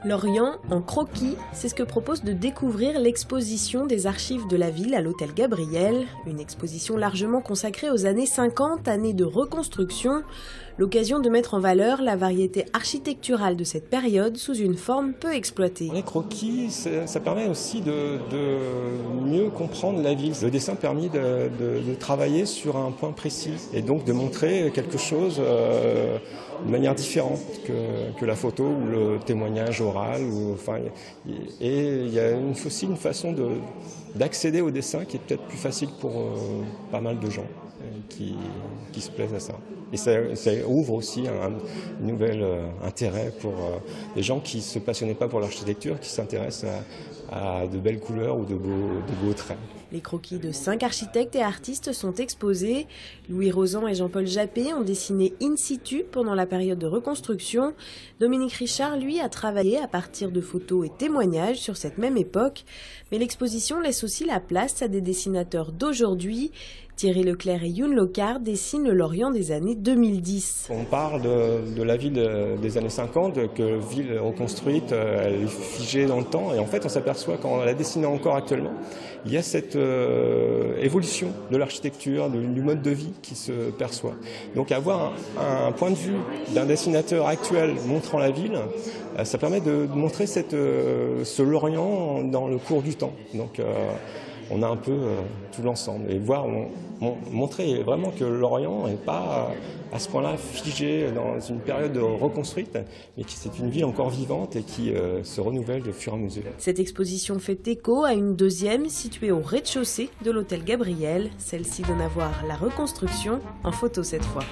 Lorient en croquis, c'est ce que propose de découvrir l'exposition des archives de la ville à l'hôtel Gabriel, une exposition largement consacrée aux années 50, années de reconstruction, l'occasion de mettre en valeur la variété architecturale de cette période sous une forme peu exploitée. Les croquis, ça permet aussi de mieux comprendre la ville. Le dessin permet de travailler sur un point précis et donc de montrer quelque chose de manière différente que la photo ou le témoignage oral. Et il y a aussi une façon d'accéder au dessin qui est peut-être plus facile pour pas mal de gens qui se plaisent à ça. Et ça ouvre aussi un nouvel intérêt pour les gens qui ne se passionnaient pas pour l'architecture, qui s'intéressent à de belles couleurs ou de beaux traits. Les croquis de 5 architectes et artistes sont exposés. Louis Rozan et Jean-Paul Jappé ont dessiné in situ pendant la période de reconstruction. Dominique Richard, lui, a travaillé à partir de photos et témoignages sur cette même époque. Mais l'exposition laisse aussi la place à des dessinateurs d'aujourd'hui. Thierry Leclerc et Youn Locard dessinent le Lorient des années 2010. On parle de la ville des années 50, que ville reconstruite, elle est figée dans le temps. Et en fait, on s'aperçoit qu'en la dessinant encore actuellement, il y a cette évolution de l'architecture, du mode de vie qui se perçoit. Donc avoir un point de vue d'un dessinateur actuel montrant la ville, ça permet de montrer ce Lorient dans le cours du temps. Donc on a un peu tout l'ensemble et montrer vraiment que Lorient n'est pas à ce point-là figé dans une période reconstruite, mais que c'est une ville encore vivante et qui se renouvelle de fur et à mesure. Cette exposition fait écho à une deuxième située au rez-de-chaussée de l'hôtel Gabriel. Celle-ci donne à voir la reconstruction en photo cette fois.